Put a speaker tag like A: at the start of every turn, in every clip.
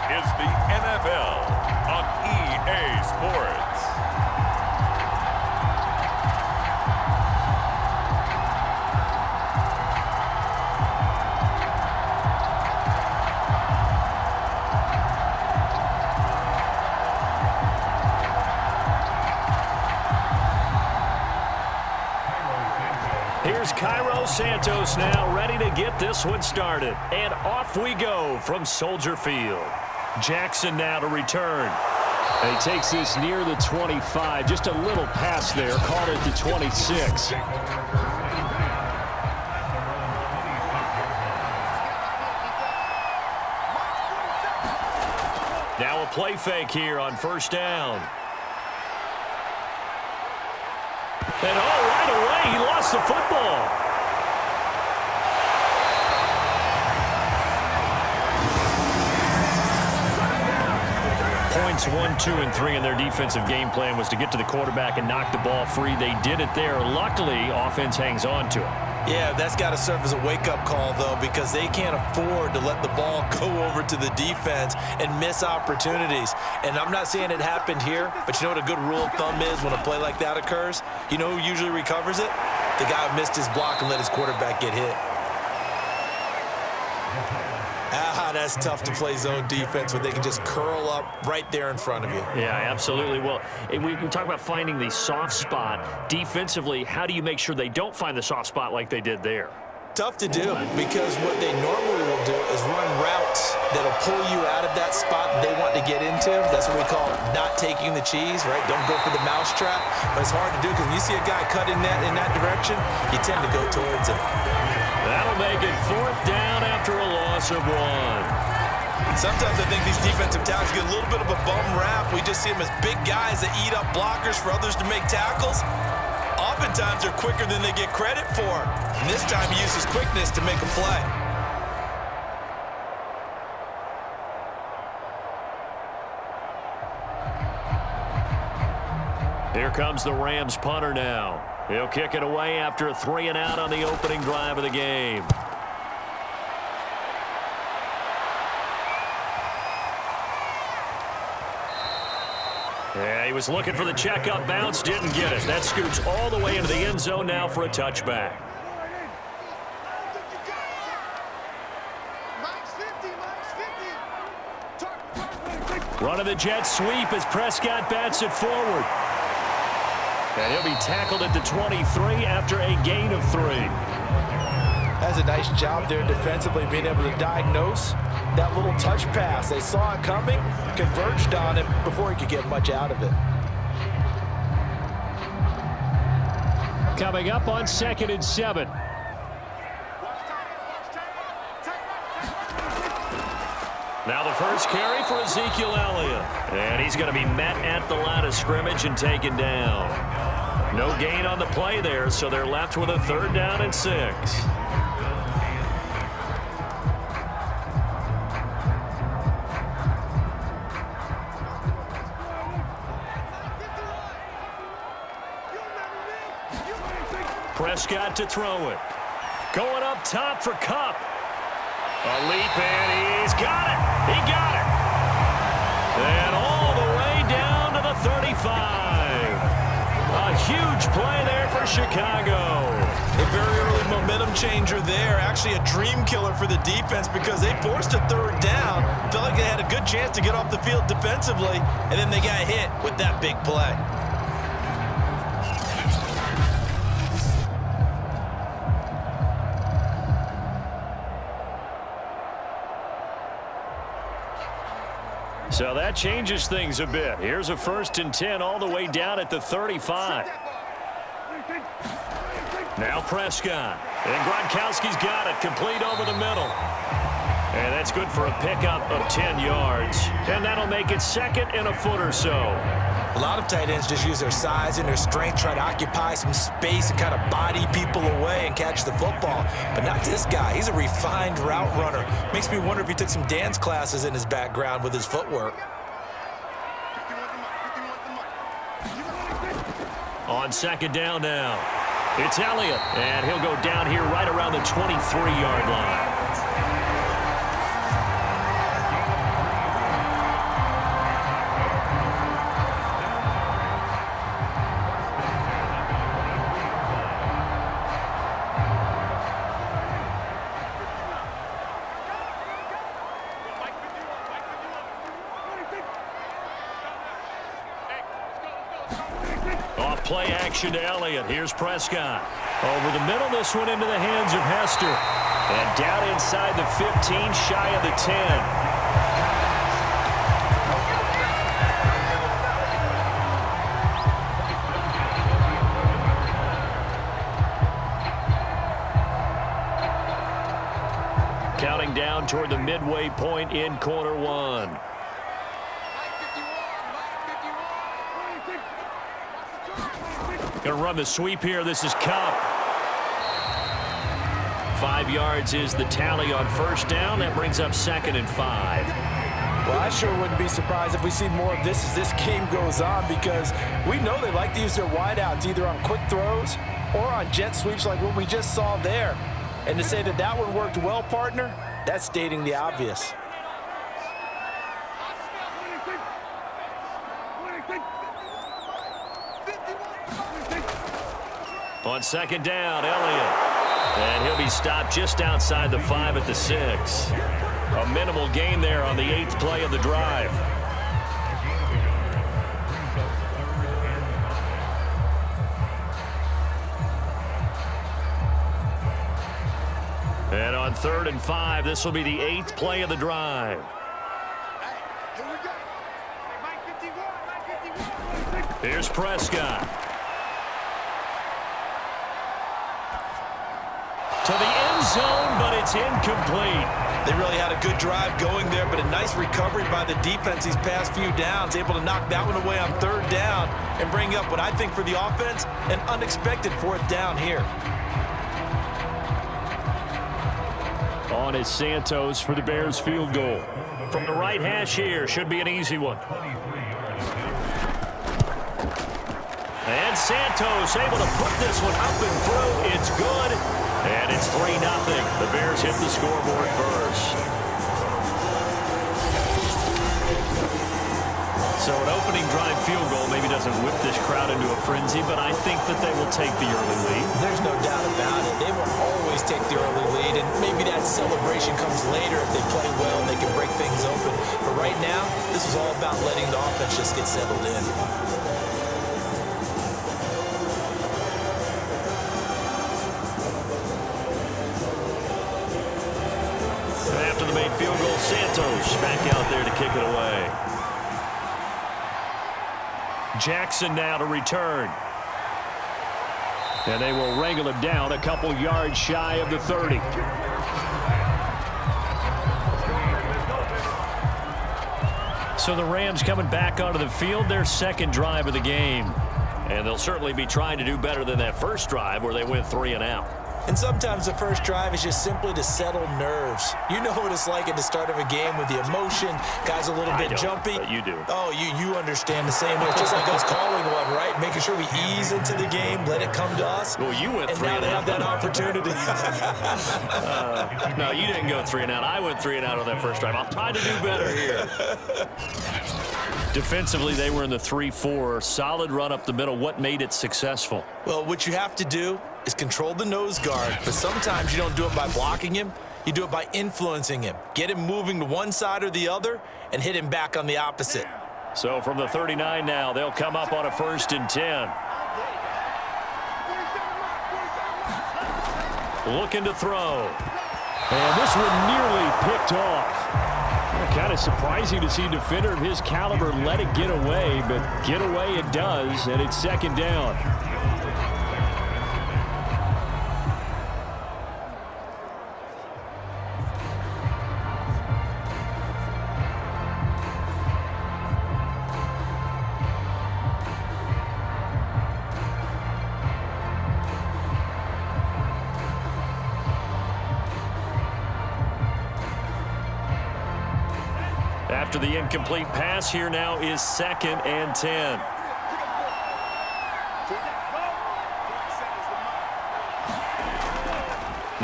A: is the NFL on EA Sports.
B: Here's Cairo Santos now ready to get this one started. And off we go from Soldier Field. Jackson now to return. And he takes this near the 25. Just a little pass there. Called it the 26. Now a play fake here on first down. And right away, he lost the football. Points 1, 2, and 3 in their defensive game plan was to get to the quarterback and knock the ball free. They did it there. Luckily, offense hangs on to it.
C: Yeah, that's got to serve as a wake-up call, though, because they can't afford to let the ball go over to the defense and miss opportunities. And I'm not saying it happened here, but you know what a good rule of thumb is when a play like that occurs? You know who usually recovers it? The guy who missed his block and let his quarterback get hit. That's tough to play zone defense when they can just curl up right there in front of you.
B: Yeah, absolutely. Well, we talk about finding the soft spot. Defensively, how do you make sure they don't find the soft spot like they did there?
C: Tough to do, because what they normally will do is run routes that'll pull you out of that spot they want to get into. That's what we call not taking the cheese, right? Don't go for the mousetrap. But it's hard to do because when you see a guy cutting that in that direction, you tend to go towards him.
B: That'll make it 4th down after a loss of 1.
C: Sometimes I think these defensive tackles get a little bit of a bum rap. We just see them as big guys that eat up blockers for others to make tackles. Oftentimes they're quicker than they get credit for. And this time he uses quickness to make a play.
B: Here comes the Rams punter now. He'll kick it away after a 3-and-out on the opening drive of the game. Yeah, he was looking for the checkup bounce, didn't get it. That scoots all the way into the end zone now for a touchback. Running the jet sweep as Prescott bats it forward. And he'll be tackled at the 23 after a gain of 3.
C: That's a nice job there defensively, being able to diagnose that little touch pass. They saw it coming, converged on it before he could get much out of it.
B: Coming up on 2nd and 7. Now the first carry for Ezekiel Elliott. And he's going to be met at the line of scrimmage and taken down. No gain on the play there, so they're left with a 3rd down and 6. Prescott to throw it. Going up top for Kupp. A leap, and he's got it. He got it. And all the way down to the 35. A huge play there for Chicago.
C: A very early momentum changer there. Actually a dream killer for the defense because they forced a 3rd down. Felt like they had a good chance to get off the field defensively, and then they got hit with that big play.
B: So that changes things a bit. Here's a 1st and 10 all the way down at the 35. Now Prescott. And Gronkowski's got it. Complete over the middle. And that's good for a pickup of 10 yards. And that'll make it 2nd and a foot or so.
C: A lot of tight ends just use their size and their strength, try to occupy some space and kind of body people away and catch the football. But not this guy. He's a refined route runner. Makes me wonder if he took some dance classes in his background with his footwork.
B: On 2nd down now. It's Elliott, and he'll go down here right around the 23-yard line. play action to Elliott. Here's Prescott. Over the middle, this one into the hands of Hester. And down inside the 15, shy of the 10. Counting down toward the midway point in quarter one. Going to run the sweep here. This is Cup. 5 yards is the tally on first down. That brings up 2nd and 5.
C: Well, I sure wouldn't be surprised if we see more of this as this game goes on, because we know they like to use their wideouts either on quick throws or on jet sweeps like what we just saw there. And to say that that one worked well, partner, that's stating the obvious.
B: On 2nd down, Elliott. And he'll be stopped just outside the 5 at the 6. A minimal gain there on the 8th play of the drive. And on 3rd and 5, this will be the 8th play of the drive. Here's Prescott. To the end zone, but it's incomplete.
C: They really had a good drive going there, but a nice recovery by the defense these past few downs, able to knock that one away on 3rd down and bring up what I think for the offense, an unexpected 4th down here.
B: On is Santos for the Bears field goal. From the right hash here, should be an easy one. And Santos able to put this one up and through. It's good. And it's 3-0. The Bears hit the scoreboard first. So an opening drive field goal maybe doesn't whip this crowd into a frenzy, but I think that they will take the early lead.
C: There's no doubt about it. They will always take the early lead, and maybe that celebration comes later if they play well and they can break things open. But right now, this is all about letting the offense just get settled in.
B: After the made field goal, Santos back out there to kick it away. Jackson now to return. And they will wrangle him down a couple yards shy of the 30. So the Rams coming back onto the field, their 2nd drive of the game. And they'll certainly be trying to do better than that first drive where they went 3 and out.
C: And sometimes the first drive is just simply to settle nerves. You know what it's like at the start of a game with the emotion. Guys a little bit jumpy.
B: But you do.
C: Oh, you understand the same way. It's just like us calling one, right? Making sure we ease into the game, let it come to us.
B: Well, you went 3 and out.
C: And now they have that opportunity.
B: No, you didn't go 3 and out. I went 3 and out on that first drive. I'll try to do better here. Defensively, they were in the 3-4. Solid run up the middle. What made it successful?
C: Well, what you have to do is control the nose guard, but sometimes you don't do it by blocking him. You do it by influencing him. Get him moving to one side or the other and hit him back on the opposite.
B: So from the 39 now, they'll come up on a 1st and 10. Looking to throw. And this one nearly picked off. Kind of surprising to see a defender of his caliber let it get away, but get away it does, and it's 2nd down. After the incomplete pass, here now is 2nd and 10.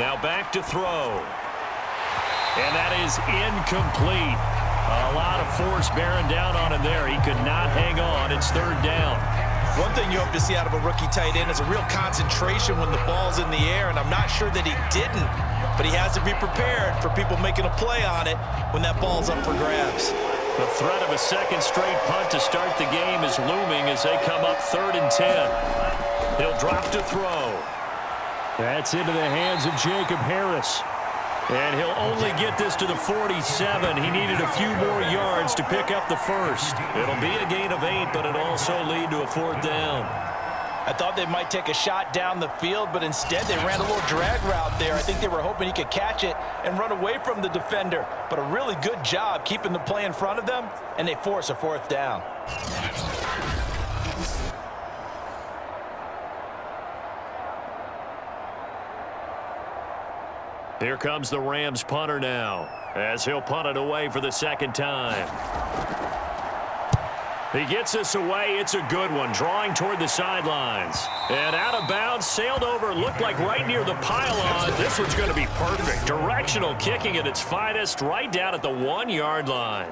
B: Now back to throw. And that is incomplete. A lot of force bearing down on him there. He could not hang on. It's 3rd down.
C: One thing you hope to see out of a rookie tight end is a real concentration when the ball's in the air, and I'm not sure that he didn't. But he has to be prepared for people making a play on it when that ball's up for grabs.
B: The threat of a second straight punt to start the game is looming as they come up 3rd and 10. He'll drop to throw. That's into the hands of Jacob Harris. And he'll only get this to the 47. He needed a few more yards to pick up the first. It'll be a gain of 8, but it'll also lead to a 4th down.
C: I thought they might take a shot down the field, but instead they ran a little drag route there. I think they were hoping he could catch it and run away from the defender. But a really good job keeping the play in front of them, and they force a 4th down.
B: Here comes the Rams punter now, as he'll punt it away for the 2nd time. He gets this away. It's a good one, drawing toward the sidelines. And out of bounds, sailed over, looked like right near the pylon. This one's going to be perfect. Directional kicking at its finest, right down at the 1-yard line.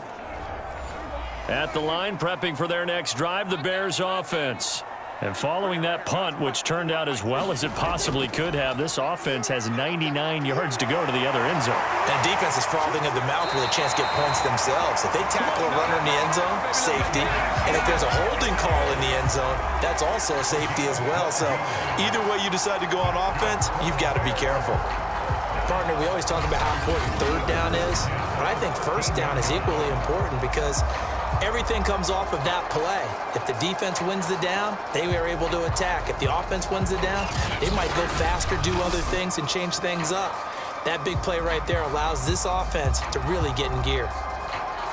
B: At the line, prepping for their next drive, the Bears offense. And following that punt, which turned out as well as it possibly could have, this offense has 99 yards to go to the other end zone.
C: And defense is frothing at the mouth with a chance to get points themselves. If they tackle a runner in the end zone, safety. And if there's a holding call in the end zone, that's also a safety as well. So either way you decide to go on offense, you've got to be careful. Partner, we always talk about how important 3rd down is, but I think 1st down is equally important because everything comes off of that play. If the defense wins the down, they are able to attack. If the offense wins the down, they might go faster, do other things, and change things up. That big play right there allows this offense to really get in gear.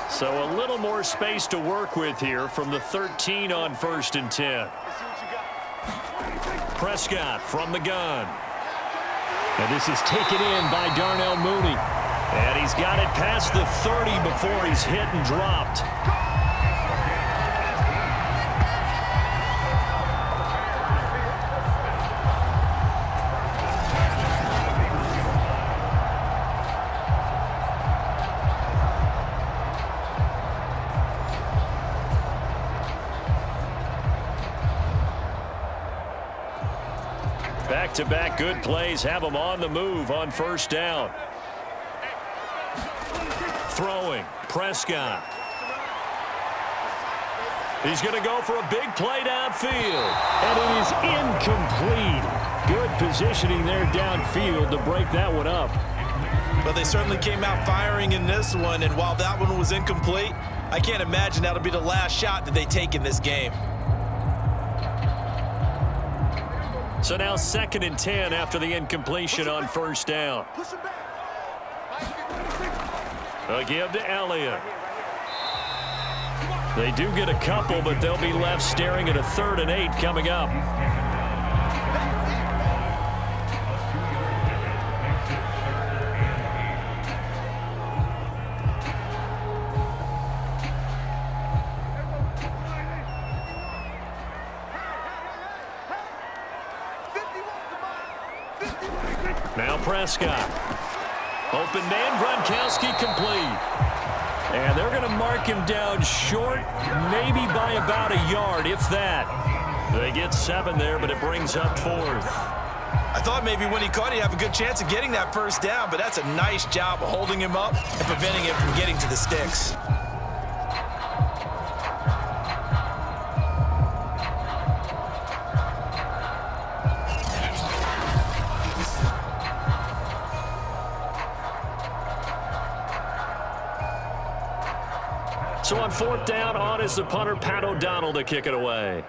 B: So a little more space to work with here from the 13 on 1st and 10. Prescott from the gun. And this is taken in by Darnell Mooney. And he's got it past the 30 before he's hit and dropped. Back-to-back good plays have them on the move on 1st down. Throwing, Prescott. He's going to go for a big play downfield. And it is incomplete. Good positioning there downfield to break that one up.
C: But they certainly came out firing in this one, and while that one was incomplete, I can't imagine that'll be the last shot that they take in this game.
B: So now 2nd and 10 after the incompletion on 1st down. A give to Elliott. They do get a couple, but they'll be left staring at a 3rd and 8 coming up. Now Prescott. Open man, Gronkowski complete. And they're going to mark him down short, maybe by about a yard, if that. They get 7 there, but it brings up 4th.
C: I thought maybe when he caught it, he'd have a good chance of getting that 1st down, but that's a nice job of holding him up and preventing him from getting to the sticks.
B: So on 4th down, on is the punter, Pat O'Donnell, to kick it away.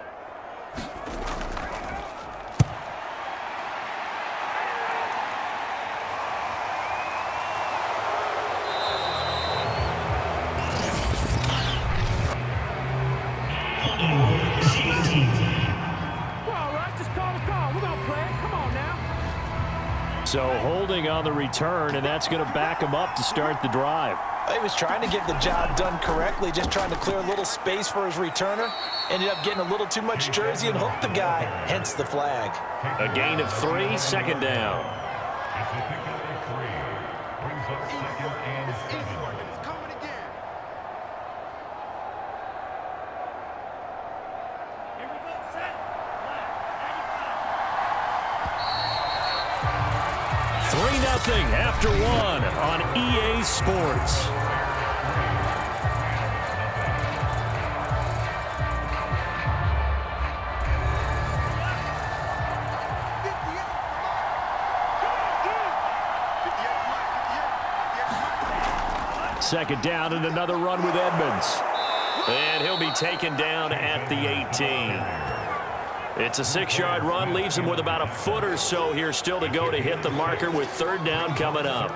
B: So holding on the return, and that's going to back him up to start the drive.
C: He was trying to get the job done correctly, just trying to clear a little space for his returner. Ended up getting a little too much jersey and hooked the guy, hence the flag.
B: A gain of 3, 2nd down. After 1 on EA Sports. Second down and another run with Edmonds. And he'll be taken down at the 18. It's a 6-yard run, leaves him with about a foot or so here still to go to hit the marker with third down coming up.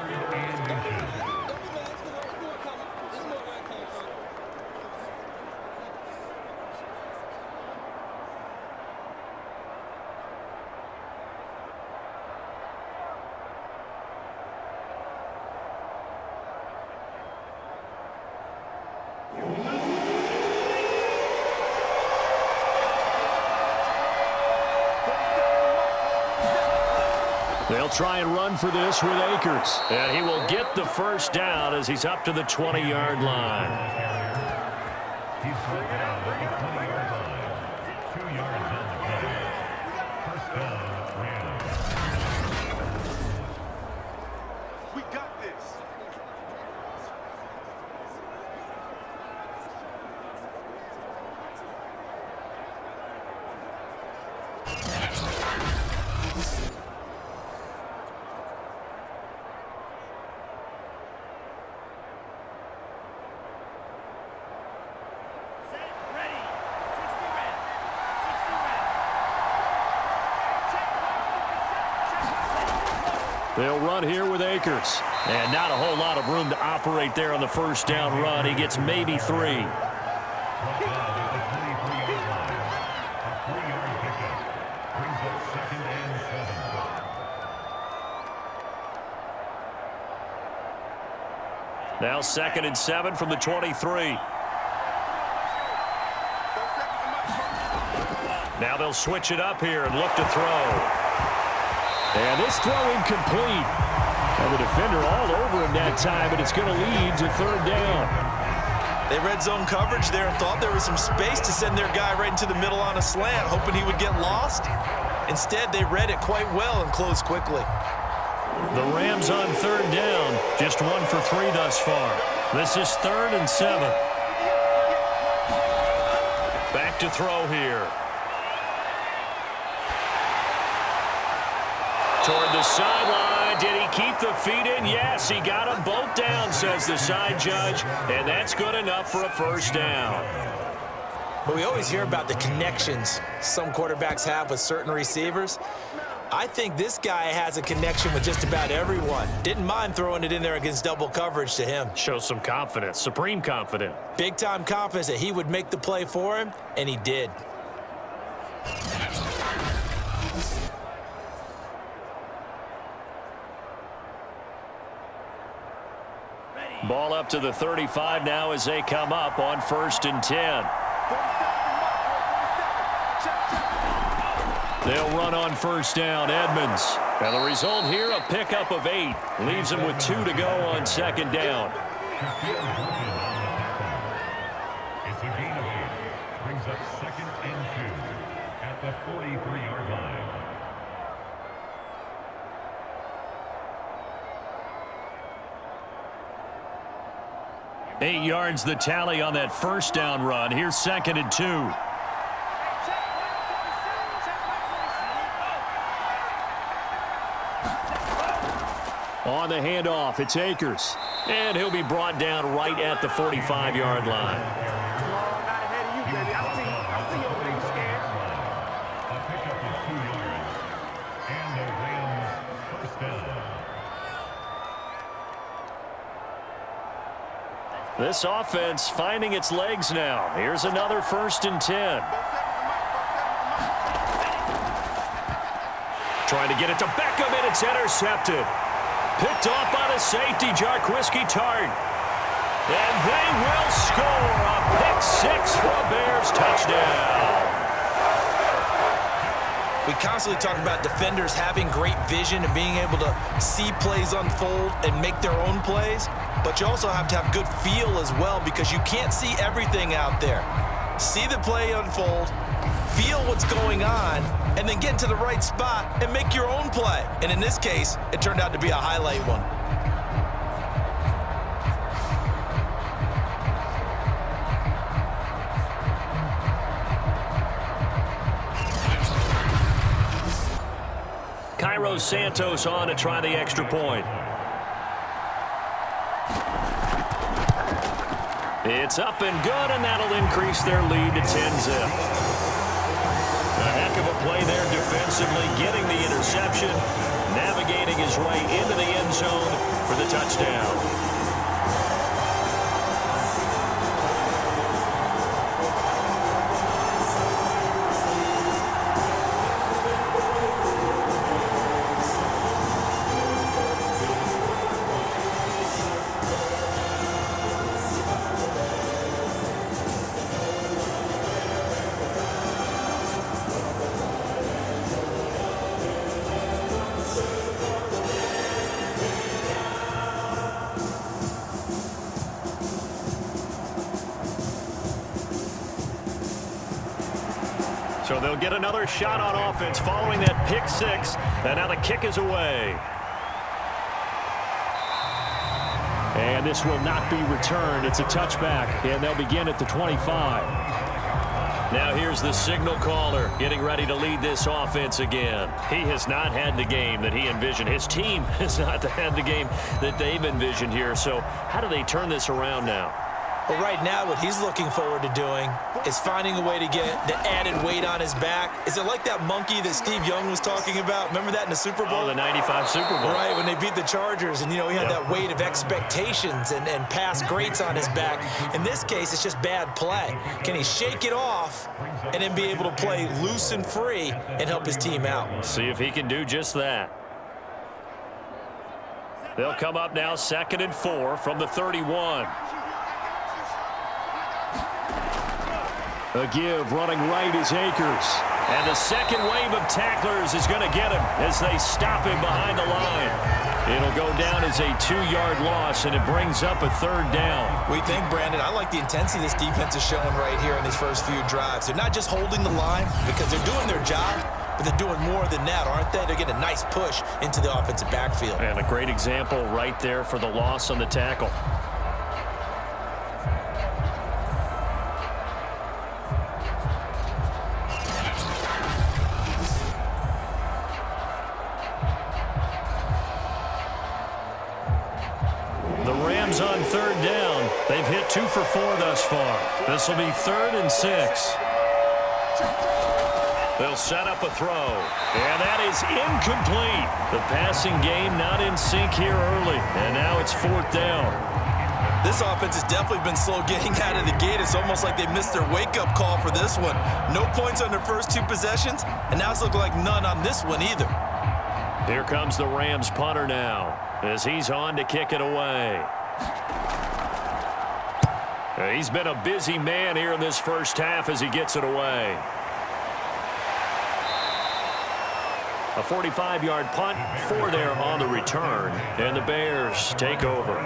B: They'll try and run for this with Akers. And he will get the first down as he's up to the 20-yard line.
A: He's brought down at the 20-yard line. 2 yards on the play. First down, Rams. We got this.
B: They'll run here with Akers. And not a whole lot of room to operate there on the first down run. He gets maybe 3. Now 2nd and 7 from the 23. Now they'll switch it up here and look to throw. And this throw incomplete. And the defender all over him that time, but it's going to lead to third down.
C: They red zone coverage there and thought there was some space to send their guy right into the middle on a slant, hoping he would get lost. Instead, they read it quite well and closed quickly.
B: The Rams on third down, just 1 for 3 thus far. This is 3rd and 7. Back to throw here. Toward the sideline. Did he keep the feet in? Yes, he got them both down, says the side judge. And that's good enough for a first down.
C: But we always hear about the connections some quarterbacks have with certain receivers. I think this guy has a connection with just about everyone. Didn't mind throwing it in there against double coverage to him.
B: Shows some confidence, supreme confidence.
C: Big-time confidence that he would make the play for him, and he did.
B: Ball up to the 35 now as they come up on 1st and 10. They'll run on first down, Edmonds. And the result here, a pickup of 8. Leaves them with 2 to go on 2nd down.
A: It's a gain of 8. Brings up 2nd and 2 at the 43-yard line.
B: Eight yards the tally on that first down run. Here's 2nd and 2. On the handoff, it's Akers. And he'll be brought down right at the 45-yard line. This offense finding its legs now. Here's another 1st and 10. Trying to get it to Beckham, and it's intercepted. Picked off by the safety, Jarquiski Tart. And they will score a pick 6 for a Bears touchdown.
C: We constantly talk about defenders having great vision and being able to see plays unfold and make their own plays. But you also have to have good feel as well, because you can't see everything out there. See the play unfold, feel what's going on, and then get into the right spot and make your own play. And in this case, it turned out to be a highlight one.
B: Cairo Santos on to try the extra point. It's up and good, and that'll increase their lead to 10-zip. A heck of a play there defensively, getting the interception, navigating his way into the end zone for the touchdown. So they'll get another shot on offense following that pick six. And now the kick is away. And this will not be returned. It's a touchback, and they'll begin at the 25. Now here's the signal caller getting ready to lead this offense again. He has not had the game that he envisioned. His team has not had the game that they've envisioned here. So how do they turn this around now?
C: Well, right now, what he's looking forward to doing is finding a way to get the added weight on his back. Is it like that monkey that Steve Young was talking about? Remember that in the Super Bowl?
B: Oh, the 95 Super Bowl.
C: Right, when they beat the Chargers, and, he had that weight of expectations and past greats on his back. In this case, it's just bad play. Can he shake it off and then be able to play loose and free and help his team out?
B: See if he can do just that. They'll come up now 2nd and 4 from the 31. A give running right is Akers. And the second wave of tacklers is going to get him as they stop him behind the line. It'll go down as a 2-yard loss, and it brings up a 3rd down.
C: We think, Brandon, I like the intensity this defense is showing right here in these first few drives. They're not just holding the line because they're doing their job, but they're doing more than that, aren't they? They're getting a nice push into the offensive backfield.
B: And a great example right there for the loss on the tackle. On 3rd down. They've hit 2 for 4 thus far. This will be 3rd and 6. They'll set up a throw. And that is incomplete. The passing game not in sync here early. And now it's 4th down.
C: This offense has definitely been slow getting out of the gate. It's almost like they missed their wake-up call for this one. No points on their first 2 possessions, and now it's looking like none on this one either.
B: Here comes the Rams punter now as he's on to kick it away. He's been a busy man here in this first half as he gets it away. A 45-yard punt, 4 there on the return, and the Bears take over.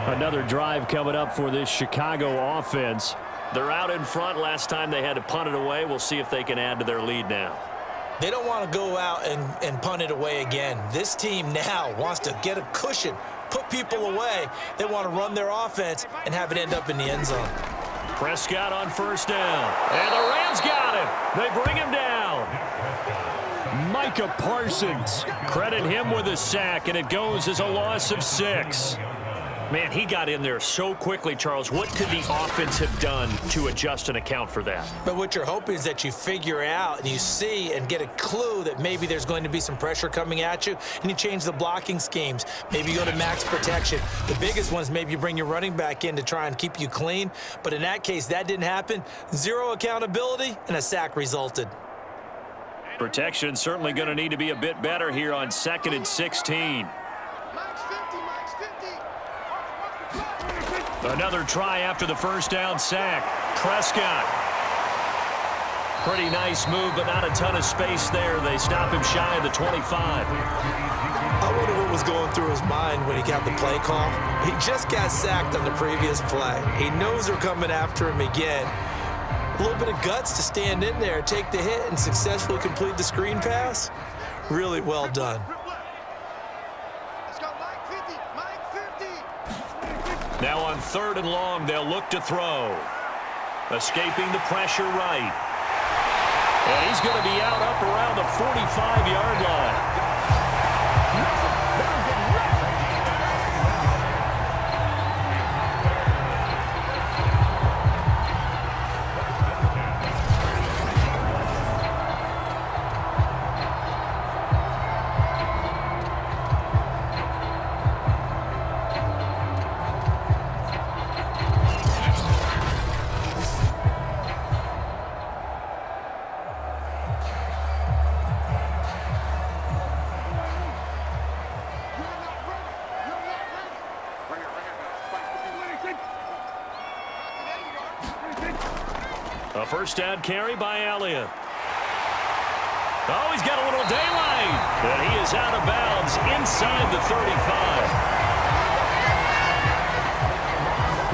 B: Another drive coming up for this Chicago offense. They're out in front. Last time they had to punt it away. We'll see if they can add to their lead now.
C: They don't want to go out and punt it away again. This team now wants to get a cushion, put people away. They want to run their offense and have it end up in the end zone.
B: Prescott on 1st down. And the Rams got him. They bring him down. Micah Parsons. Credit him with a sack, and it goes as a loss of 6. Man, he got in there so quickly, Charles. What could the offense have done to adjust and account for that?
C: But what you're hoping is that you figure out and you see and get a clue that maybe there's going to be some pressure coming at you, and you change the blocking schemes. Maybe you go to max protection. The biggest one is maybe you bring your running back in to try and keep you clean. But in that case, that didn't happen. 0 accountability, and a sack resulted.
B: Protection certainly going to need to be a bit better here on 2nd and 16. Another try after the 1st down sack. Prescott. Pretty nice move, but not a ton of space there. They stop him shy of the 25.
C: I wonder what was going through his mind when he got the play call. He just got sacked on the previous play. He knows they're coming after him again. A little bit of guts to stand in there, take the hit, and successfully complete the screen pass. Really well done.
B: Now on 3rd and long, they'll look to throw. Escaping the pressure right. And he's going to be out up around the 45-yard line. A first down carry by Elliott. Oh, he's got a little daylight. And he is out of bounds inside the 35.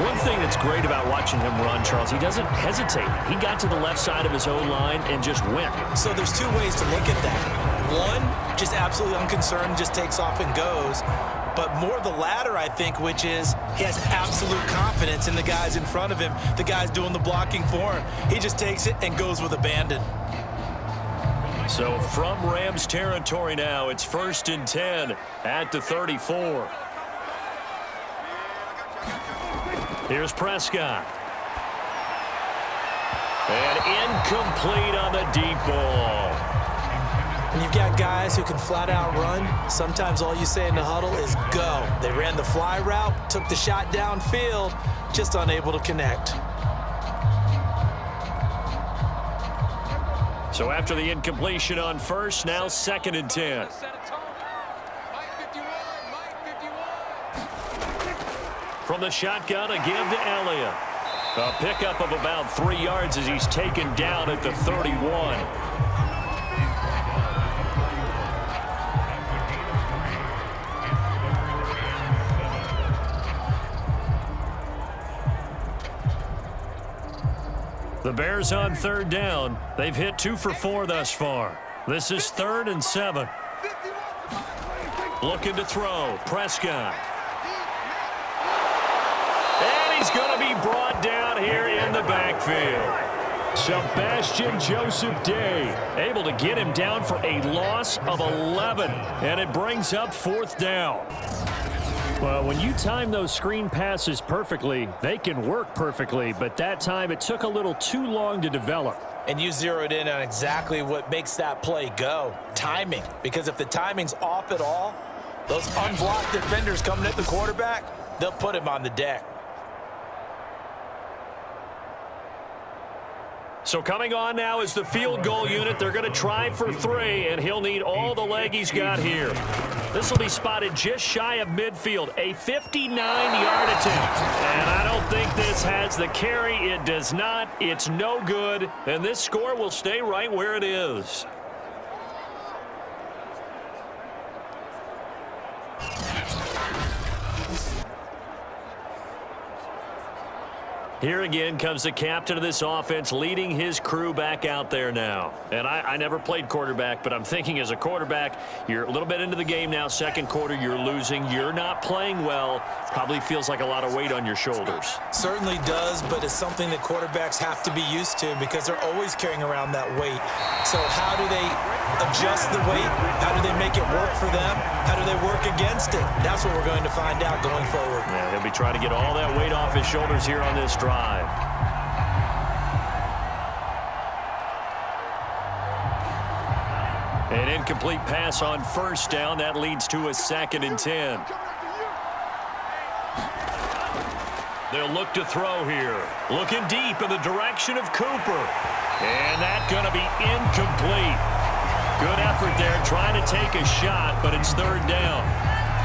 B: One thing that's great about watching him run, Charles, he doesn't hesitate. He got to the left side of his own line and just went.
C: So there's two ways to look at that. One, just absolutely unconcerned, just takes off and goes. But more the latter, I think, which is he has absolute confidence in the guys in front of him, the guys doing the blocking for him. He just takes it and goes with abandon.
B: So from Rams territory now, it's 1st and 10 at the 34. Here's Prescott. And incomplete on the deep ball.
C: And you've got guys who can flat out run. Sometimes all you say in the huddle is go. They ran the fly route, took the shot downfield, just unable to connect.
B: So after the incompletion on first, now 2nd and 10. From the shotgun, a give to Elliott. A pickup of about 3 yards as he's taken down at the 31. The Bears on 3rd down. They've hit 2 for 4 thus far. This is 3rd and 7. Looking to throw. Prescott. And he's going to be brought down here in the backfield. Sebastian Joseph Day able to get him down for a loss of 11. And it brings up 4th down. Well, when you time those screen passes perfectly, they can work perfectly. But that time, it took a little too long to develop.
C: And you zeroed in on exactly what makes that play go. Timing. Because if the timing's off at all, those unblocked defenders coming at the quarterback, they'll put him on the deck.
B: So coming on now is the field goal unit. They're going to try for 3, and he'll need all the leg he's got here. This will be spotted just shy of midfield, a 59-yard attempt. And I don't think this has the carry. It does not. It's no good, and this score will stay right where it is. Here again comes the captain of this offense leading his crew back out there now. And I never played quarterback, but I'm thinking as a quarterback, you're a little bit into the game now. 2nd quarter, you're losing. You're not playing well. Probably feels like a lot of weight on your shoulders.
C: Certainly does, but it's something that quarterbacks have to be used to because they're always carrying around that weight. So how do they adjust the weight? How do they make it work for them? How do they work against it? That's what we're going to find out going forward.
B: Yeah, he'll be trying to get all that weight off his shoulders here on this drive. An incomplete pass on 1st down. That leads to a 2nd and 10. They'll look to throw here. Looking deep in the direction of Cooper. And that's going to be incomplete. Good effort there trying to take a shot, but it's 3rd down.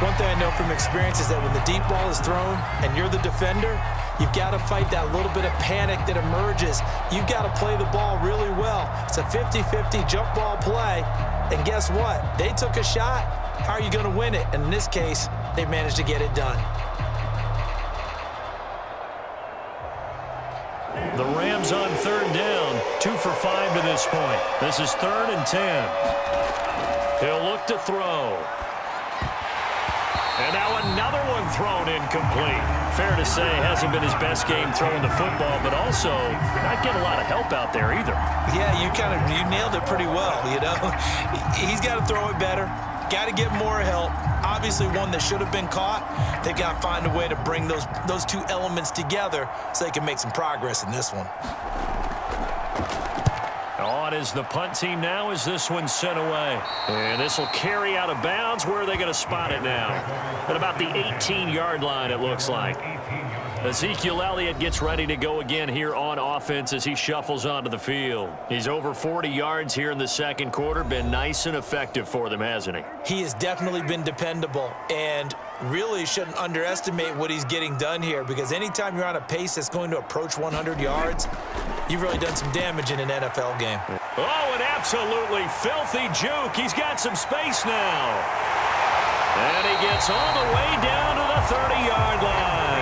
C: One thing I know from experience is that when the deep ball is thrown and you're the defender, you've got to fight that little bit of panic that emerges. You've got to play the ball really well. It's a 50-50 jump ball play. And guess what? They took a shot. How are you going to win it? And in this case, they managed to get it done.
B: The Rams on 3rd down, 2 for 5 to this point. This is 3rd and 10. He'll look to throw. And now another one thrown incomplete. Fair to say, hasn't been his best game throwing the football, but also not getting a lot of help out there either.
C: Yeah, you nailed it pretty well, you know. He's got to throw it better. Got to get more help. Obviously one that should have been caught. They've got to find a way to bring those two elements together so they can make some progress in this one.
B: On is the punt team now as this one's sent away. And this will carry out of bounds. Where are they going to spot it now? At about the 18-yard line, it looks like. Ezekiel Elliott gets ready to go again here on offense as he shuffles onto the field. He's over 40 yards here in the 2nd quarter. Been nice and effective for them, hasn't he?
C: He has definitely been dependable. And really shouldn't underestimate what he's getting done here, because anytime you're on a pace that's going to approach 100 yards, you've really done some damage in an NFL game.
B: Oh, an absolutely filthy juke. He's got some space now. And he gets all the way down to the 30-yard line.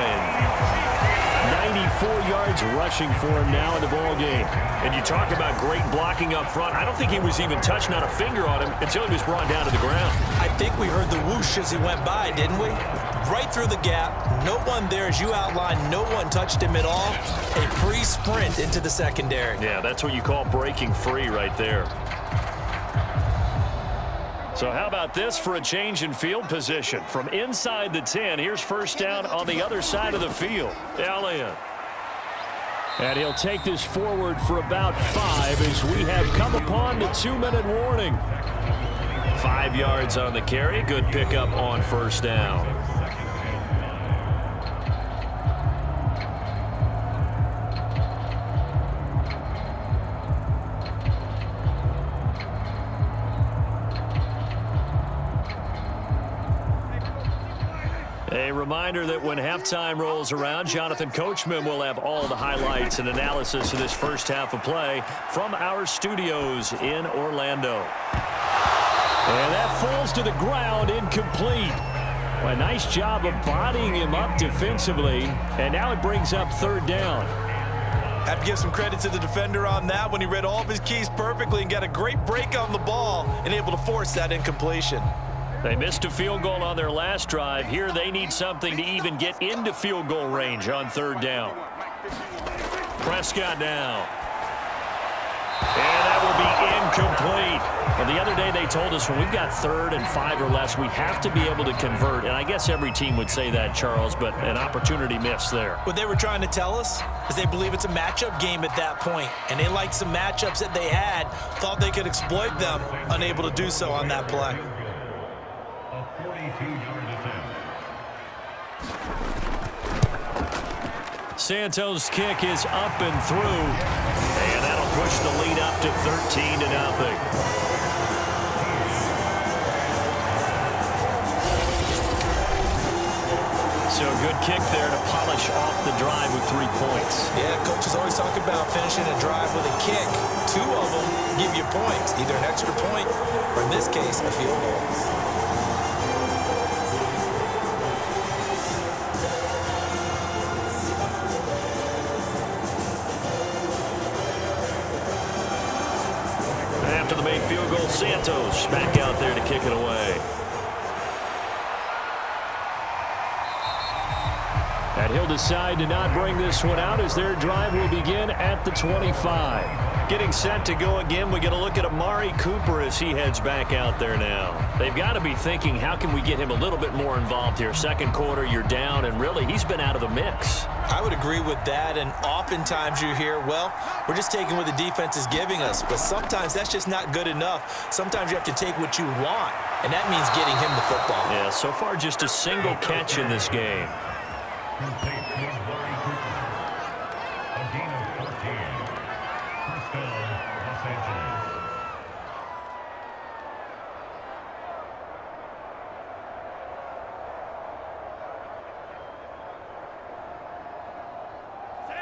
B: 94 yards rushing for him now in the ballgame. And you talk about great blocking up front. I don't think he was even touched, not a finger on him, until he was brought down to the ground.
C: I think we heard the whoosh as he went by, didn't we? Right through the gap. No one there, as you outlined. No one touched him at all. A free sprint into the secondary.
B: Yeah, that's what you call breaking free right there. So how about this for a change in field position? From inside the 10, here's first down on the other side of the field. Elliott. And he'll take this forward for about 5 as we have come upon the 2-minute warning. 5 yards on the carry. Good pickup on first down. A reminder that when halftime rolls around, Jonathan Coachman will have all the highlights and analysis of this first half of play from our studios in Orlando. And that falls to the ground, incomplete. Well, a nice job of bodying him up defensively, and now it brings up third down.
C: Have to give some credit to the defender on that when he read all of his keys perfectly and got a great break on the ball and able to force that incompletion.
B: They missed a field goal on their last drive. Here they need something to even get into field goal range on third down. Prescott now. And that will be incomplete. Well, the other day they told us when we've got 3rd and 5 or less, we have to be able to convert. And I guess every team would say that, Charles, but an opportunity missed there.
C: What they were trying to tell us is they believe it's a matchup game at that point. And they liked some matchups that they had, thought they could exploit them, unable to do so on that play.
B: Santos' kick is up and through, and that'll push the lead up to 13-0. So a good kick there to polish off the drive with 3 points.
C: Yeah, coaches always talk about finishing a drive with a kick. 2 of them give you points, either an extra point or, in this case, a field goal.
B: After the main field goal, Santos back out there to kick it away. And he'll decide to not bring this one out as their drive will begin at the 25. Getting set to go again, we get a look at Amari Cooper as he heads back out there now. They've got to be thinking, how can we get him a little bit more involved here? Second quarter, you're down, and really, he's been out of the mix.
C: I would agree with that, and oftentimes you hear, well, we're just taking what the defense is giving us, but sometimes that's just not good enough. Sometimes you have to take what you want, and that means getting him the football.
B: Yeah, so far just a single catch in this game.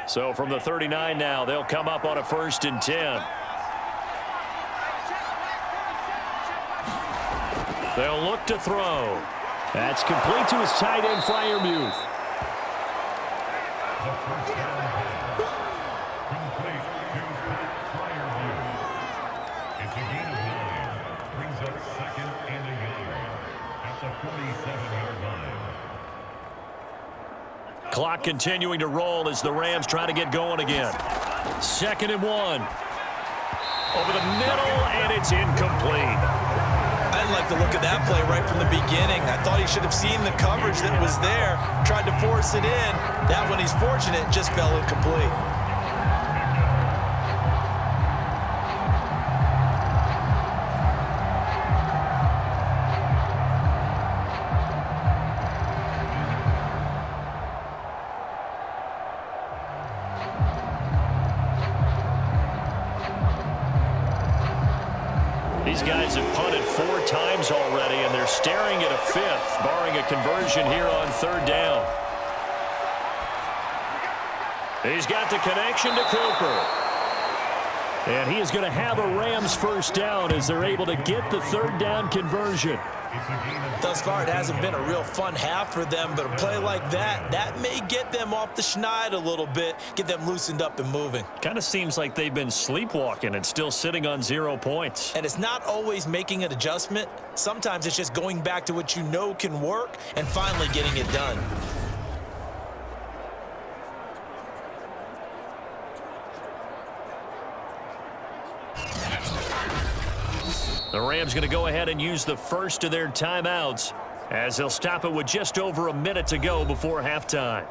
B: So from the 39 now, they'll come up on a 1st and 10. They'll look to throw. That's complete to his tight end, Freiermuth.
A: The first down pass. Complete to Freiermuth. It's a gain of 9. Brings up 2nd and a yard at the 47-yard line.
B: Clock continuing to roll as the Rams try to get going again. 2nd and 1. Over the middle, and it's incomplete.
C: I didn't like the look of that play right from the beginning. I thought he should have seen the coverage that was there, tried to force it in. That one, he's fortunate, just fell incomplete.
B: these guys have punted 4 times already, and they're staring at a 5th, barring a conversion here on 3rd down. He's got the connection to Cooper. And he is going to have a Rams first down as they're able to get the 3rd down conversion.
C: Thus far, it hasn't been a real fun half for them, but a play like that may get them off the schneid a little bit, get them loosened up and moving.
B: Kind of seems like they've been sleepwalking and still sitting on 0 points.
C: And it's not always making an adjustment. Sometimes it's just going back to what you know can work and finally getting it done.
B: The Rams going to go ahead and use the first of their timeouts as they'll stop it with just over a minute to go before halftime.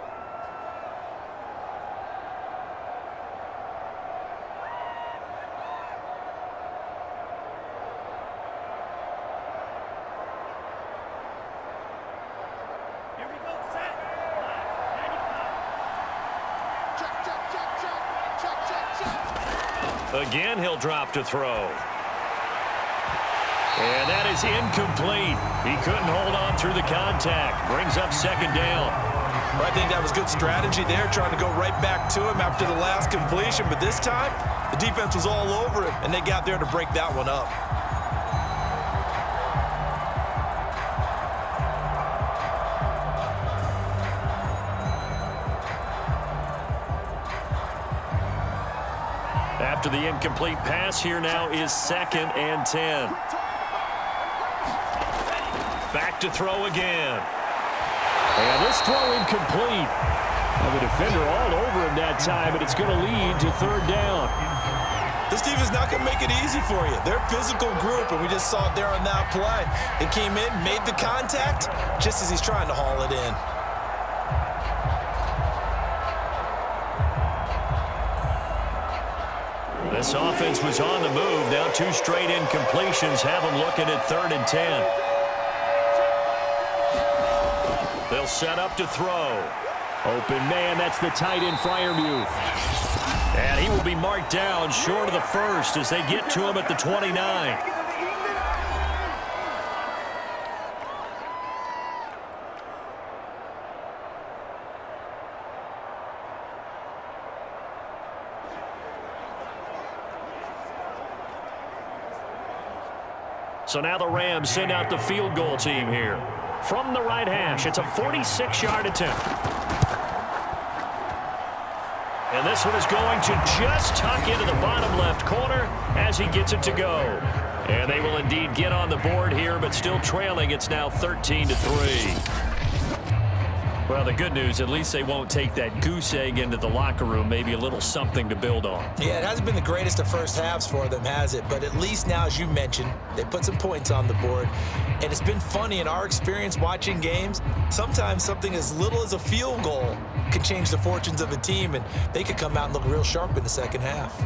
D: Here we go, set. 95. Check.
B: Again, he'll drop to throw. And that is incomplete. He couldn't hold on through the contact. Brings up 2nd down.
C: Well, I think that was good strategy there, trying to go right back to him after the last completion. But this time, the defense was all over him, and they got there to break that one up.
B: After the incomplete pass, here now is 2nd and 10. Back to throw again. And this throw incomplete. And the defender all over him that time, but it's going to lead to 3rd down.
C: This team is not going to make it easy for you. They're a physical group, and we just saw it there on that play. They came in, made the contact, just as he's trying to haul it in.
B: This offense was on the move. Now 2 straight incompletions have them looking at 3rd and 10. They'll set up to throw. Open man, that's the tight end Freiermuth. And he will be marked down short of the first as they get to him at the 29. So now the Rams send out the field goal team here. From the right hash, it's a 46-yard attempt. And this one is going to just tuck into the bottom left corner as he gets it to go. And they will indeed get on the board here, but still trailing. It's now 13-3. Well, the good news, at least they won't take that goose egg into the locker room. Maybe a little something to build on.
C: Yeah, it hasn't been the greatest of first halves for them, has it? But at least now, as you mentioned, they put some points on the board. And it's been funny in our experience watching games. Sometimes something as little as a field goal can change the fortunes of a team, and they could come out and look real sharp in the second half.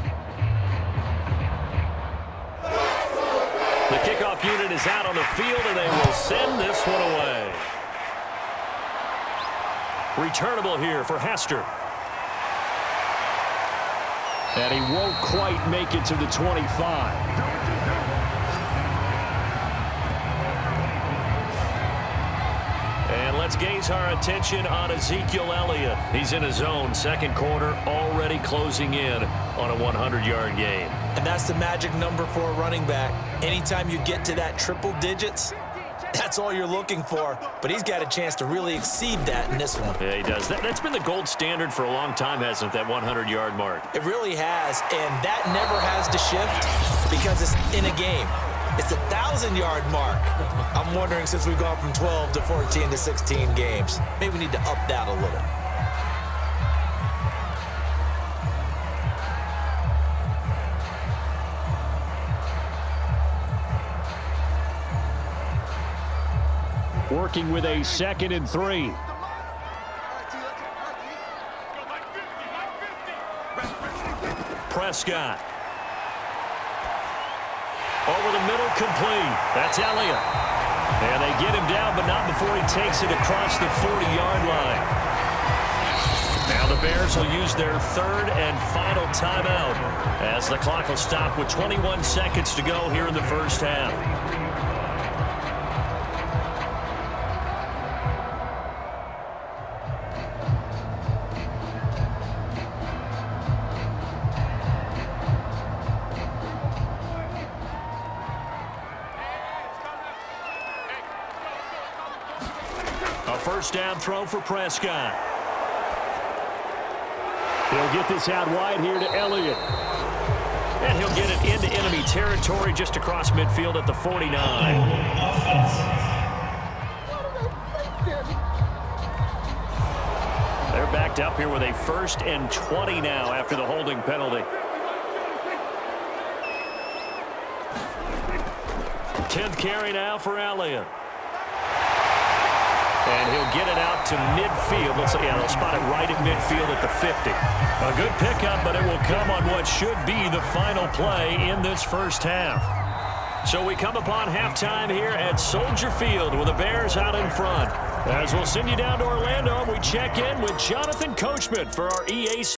B: The kickoff unit is out on the field, and they will send this one away. Returnable here for Hester. And he won't quite make it to the 25. And let's gaze our attention on Ezekiel Elliott. He's in his zone, 2nd quarter, already closing in on a 100-yard game.
C: And that's the magic number for a running back. Anytime you get to that triple digits, that's all you're looking for, but he's got a chance to really exceed that in this one.
B: Yeah, he does. That's been the gold standard for a long time, hasn't it, that 100-yard mark?
C: It really has, and that never has to shift because it's in a game. It's a 1,000-yard mark. I'm wondering, since we've gone from 12 to 14 to 16 games, maybe we need to up that a little.
B: Working with a 2nd and 3. Prescott. Over the middle, complete. That's Elliott. And they get him down, but not before he takes it across the 40-yard line. Now the Bears will use their third and final timeout as the clock will stop with 21 seconds to go here in the first half. A first down throw for Prescott. He'll get this out wide here to Elliott. And he'll get it into enemy territory just across midfield at the 49. They're backed up here with a 1st and 20 now after the holding penalty. 10th carry now for Elliott. And he'll get it out to midfield. Let's say, yeah, they'll spot it right at midfield at the 50. A good pickup, but it will come on what should be the final play in this first half. So we come upon halftime here at Soldier Field with the Bears out in front. As we'll send you down to Orlando, we check in with Jonathan Coachman for our EA